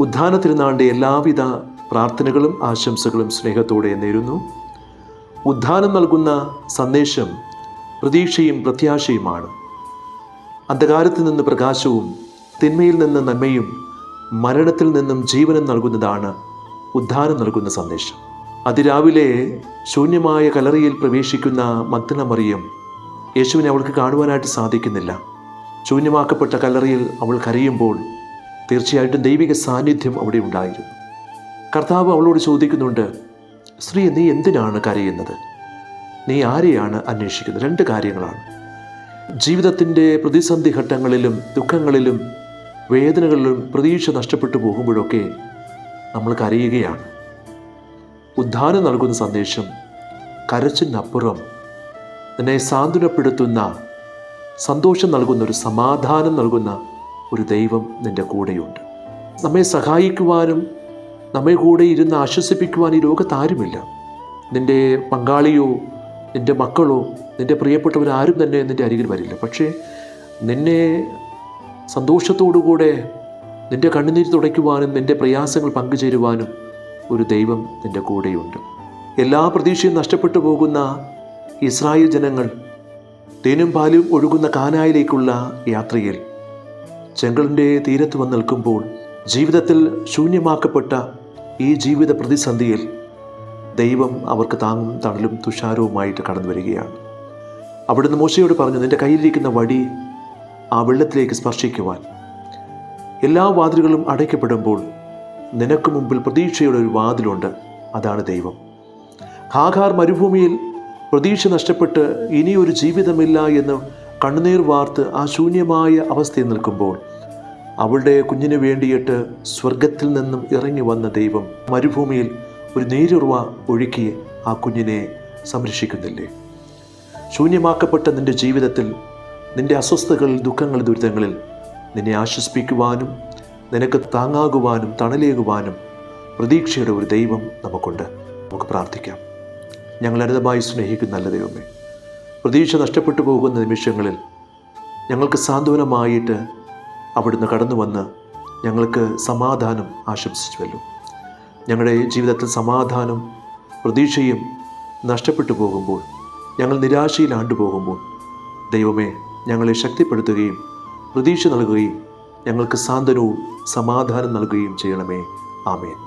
ഉദ്ധാന തിരുനാളിൻ്റെ എല്ലാവിധ പ്രാർത്ഥനകളും ആശംസകളും സ്നേഹത്തോടെ നേരുന്നു. ഉദ്ധാനം നൽകുന്ന സന്ദേശം പ്രതീക്ഷയും പ്രത്യാശയുമാണ്. അന്ധകാരത്തിൽ നിന്ന് പ്രകാശവും തിന്മയിൽ നിന്ന് നന്മയും മരണത്തിൽ നിന്നും ജീവനും നൽകുന്നതാണ് ഉദ്ധാനം നൽകുന്ന സന്ദേശം. അതിരാവിലെ ശൂന്യമായ കല്ലറയിൽ പ്രവേശിക്കുന്ന മഗ്ദല മറിയം യേശുവിനെ അവൾക്ക് കാണുവാനായിട്ട് സാധിക്കുന്നില്ല. ശൂന്യമാക്കപ്പെട്ട കല്ലറയിൽ അവൾ കരയുമ്പോൾ തീർച്ചയായിട്ടും ദൈവിക സാന്നിധ്യം അവിടെ ഉണ്ടായിരുന്നു. കർത്താവ് അവളോട് ചോദിക്കുന്നുണ്ട്, സ്ത്രീ, നീ എന്തിനാണ് കരയുന്നത്? നീ ആരെയാണ് അന്വേഷിക്കുന്നത്? 2 കാര്യങ്ങളാണ്. ജീവിതത്തിൻ്റെ പ്രതിസന്ധി ഘട്ടങ്ങളിലും ദുഃഖങ്ങളിലും വേദനകളിലും പ്രതീക്ഷ നഷ്ടപ്പെട്ടു പോകുമ്പോഴൊക്കെ നമ്മൾ കരയുകയാണ്. ഉദ്ധാനം നൽകുന്ന സന്ദേശം കരച്ചിനപ്പുറം നിന്നെ സാന്ത്വനപ്പെടുത്തുന്ന, സന്തോഷം നൽകുന്ന, ഒരു സമാധാനം നൽകുന്ന ഒരു ദൈവം നിൻ്റെ കൂടെയുണ്ട്. നമ്മെ സഹായിക്കുവാനും നമ്മെ കൂടെ ഇരുന്ന് ആശ്വസിപ്പിക്കുവാൻ ഈ ലോകത്താരുമില്ല. നിൻ്റെ പങ്കാളിയോ നിൻ്റെ മക്കളോ നിൻ്റെ പ്രിയപ്പെട്ടവരാരും തന്നെ നിൻ്റെ അരികിൽ വരില്ല. പക്ഷേ നിന്നെ സന്തോഷത്തോടുകൂടെ നിൻ്റെ കണ്ണുനീര് തുടയ്ക്കുവാനും നിൻ്റെ പ്രയാസങ്ങൾ പങ്കുചേരുവാനും ഒരു ദൈവം നിൻ്റെ കൂടെയുണ്ട്. എല്ലാ പ്രതീക്ഷയും നഷ്ടപ്പെട്ടു പോകുന്ന ഇസ്രായേൽ ജനങ്ങൾ തേനും പാലും ഒഴുകുന്ന കാനായിലേക്കുള്ള യാത്രയിൽ ചെങ്കടലിൻ്റെ തീരത്ത് വന്ന് നിൽക്കുമ്പോൾ, ജീവിതത്തിൽ ശൂന്യമാക്കപ്പെട്ട ഈ ജീവിത പ്രതിസന്ധിയിൽ ദൈവം അവർക്ക് താങ്ങും തണലും തുഷാരവുമായിട്ട് കടന്നു വരികയാണ്. അവിടുന്ന് മോശയോട് പറഞ്ഞു, നിൻ്റെ കയ്യിലിരിക്കുന്ന വടി ആ വെള്ളത്തിലേക്ക് സ്പർശിക്കുവാൻ. എല്ലാ വാതിലുകളും അടയ്ക്കപ്പെടുമ്പോൾ നിനക്ക് മുമ്പിൽ പ്രതീക്ഷയുടെ ഒരു വാതിലുണ്ട്, അതാണ് ദൈവം. ഹാഗാർ മരുഭൂമിയിൽ പ്രതീക്ഷ നഷ്ടപ്പെട്ട് ഇനിയൊരു ജീവിതമില്ല എന്ന് കണ്ണുനീർ വാർത്ത് ആ ശൂന്യമായ അവസ്ഥയിൽ നിൽക്കുമ്പോൾ അവളുടെ കുഞ്ഞിന് വേണ്ടിയിട്ട് സ്വർഗത്തിൽ നിന്നും ഇറങ്ങി വന്ന ദൈവം മരുഭൂമിയിൽ ഒരു നീരുറവ ഒഴുക്കി ആ കുഞ്ഞിനെ സംരക്ഷിക്കുന്നില്ലേ? ശൂന്യമാക്കപ്പെട്ട നിൻ്റെ ജീവിതത്തിൽ, നിൻ്റെ അസ്വസ്ഥതകളിൽ, ദുഃഖങ്ങളിൽ, ദുരിതങ്ങളിൽ നിന്നെ ആശ്വസിപ്പിക്കുവാനും നിനക്ക് താങ്ങാകുവാനും തണലേകുവാനും പ്രതീക്ഷയുടെ ഒരു ദൈവം നമുക്കുണ്ട്. നമുക്ക് പ്രാർത്ഥിക്കാം. ഞങ്ങൾ അനന്തമായി സ്നേഹിക്കുന്ന നല്ല ദൈവമേ, പ്രതീക്ഷ നഷ്ടപ്പെട്ടു പോകുന്ന നിമിഷങ്ങളിൽ ഞങ്ങൾക്ക് സാന്ത്വനമായിട്ട് അവിടുന്ന് കടന്നു വന്ന് ഞങ്ങൾക്ക് സമാധാനം ആശംസിച്ചുവല്ലോ. ഞങ്ങളുടെ ജീവിതത്തിൽ സമാധാനം പ്രതീക്ഷയും നഷ്ടപ്പെട്ടു പോകുമ്പോൾ, ഞങ്ങൾ നിരാശയിൽ ആണ്ടുപോകുമ്പോൾ ദൈവമേ, ഞങ്ങളെ ശക്തിപ്പെടുത്തുകയും പ്രതീക്ഷ നൽകുകയും ഞങ്ങൾക്ക് സാന്ത്വനവും സമാധാനം നൽകുകയും ചെയ്യണമേ. ആമേൻ.